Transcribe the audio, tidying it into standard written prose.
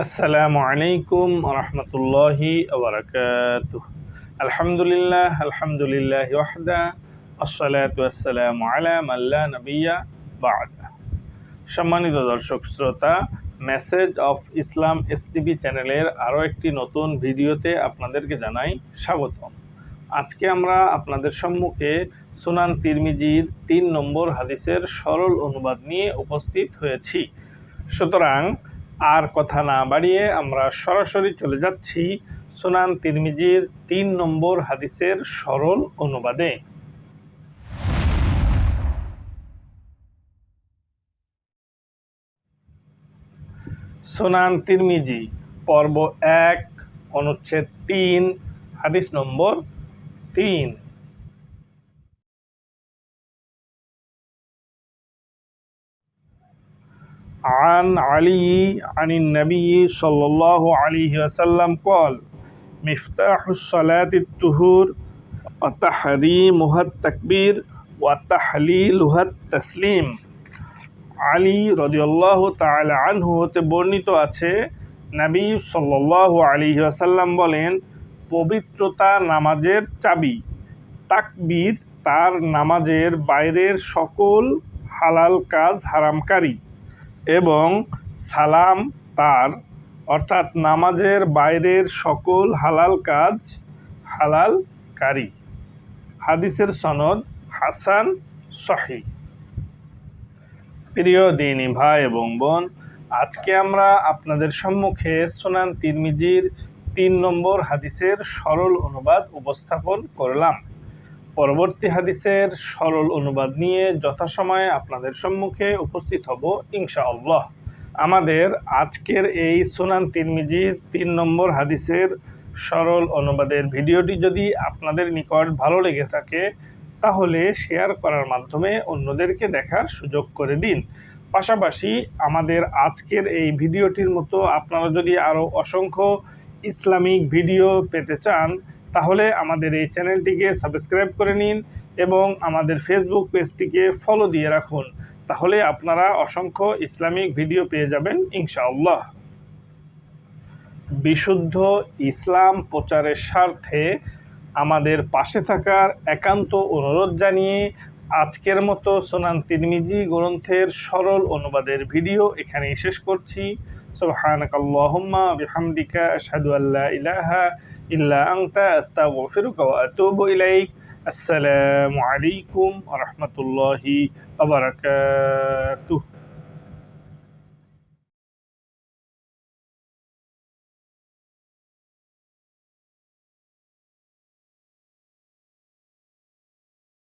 আসসালামু আলাইকুম রহমতুল্লাহি ওবরাকাতুহ। আলহামদুলিল্লাহ ওয়াহদা আসসালাতু ওয়াসসালামু আলা মান লা নাবিয়্যা বা'দা। সম্মানিত দর্শক শ্রোতা, মেসেজ অফ ইসলাম এসটিভি চ্যানেলের আরও একটি নতুন ভিডিওতে আপনাদেরকে জানাই স্বাগতম। আজকে আমরা আপনাদের সম্মুখে সুনান তিরমিজির 3 নম্বর হাদিসের সরল অনুবাদ নিয়ে উপস্থিত হয়েছি। সুতরাং আর কথা না বাড়িয়ে আমরা সরাসরি চলে যাচ্ছি সুনান তিরমিজির 3 নম্বর হাদিসের সরল অনুবাদে। সুনান তিরমিজি পর্ব 1 অনুচ্ছেদ 3 হাদিস নম্বর 3। عن علي عن النبي صلى الله عليه وسلم قال مفتاح الصلاة الطهور وتحريمها التكبير وتحليلها التسليم। আলী রাদিয়াল্লাহু তাআলা আনহু হতে বর্ণিত আছে, নবী সাল্লাল্লাহু আলাইহি ওয়াসাল্লাম বলেন, পবিত্রতা নামাজের চাবি, তাকবীর তার নামাজের বাইরের সকল হালাল কাজ হারামকারী এবং সালাম তার অর্থাৎ নামাজের বাইরের সকল হালাল কাজ হালালকারী। হাদিসের সনদ হাসান সহিহ। প্রিয় দিনী ভাই এবং বোন, আজকে আমরা আপনাদের সম্মুখে সুনান তিরমিজির 3 নম্বর হাদিসের সরল অনুবাদ উপস্থাপন করলাম। পরবর্তী হাদিসের সরল অনুবাদ নিয়ে যথাসময়ে আপনাদের সম্মুখে উপস্থিত হব ইনশাআল্লাহ। আমাদের আজকের এই সুনান তিরমিজির 3 নম্বর হাদিসের সরল অনুবাদের ভিডিওটি যদি আপনাদের নিকট ভালো লেগে থাকে তাহলে শেয়ার করার মাধ্যমে অন্যদেরকে দেখার সুযোগ করে দিন। পাশাপাশি আমাদের আজকের এই ভিডিওটির মতো আপনারা যদি আরও অসংখ্য ইসলামিক ভিডিও পেতে চান তাহলে আমাদের এই চ্যানেলটিকে সাবস্ক্রাইব করে নিন এবং আমাদের ফেসবুক পেজটিকে ফলো দিয়ে রাখুন। তাহলে আপনারা অসংখ্য ইসলামিক ভিডিও পেয়ে যাবেন ইনশাআল্লাহ। বিশুদ্ধ ইসলাম প্রচারের স্বার্থে আমাদের পাশে থাকার একান্ত অনুরোধ জানিয়ে আজকের মতো সুনান তিরমিজি গ্রন্থের সরল অনুবাদের ভিডিও এখানেই শেষ করছি। সুবহানাকাল্লাহুম্মা বিহামদিকা আশহাদু আল্লা ইলাহা ইল্লা আনতা আস্তাগফিরুকা ওয়া আতুবু ইলাইক। আসসালামু আলাইকুম ওয়া রাহমাতুল্লাহি ওয়া বারাকাতুহু।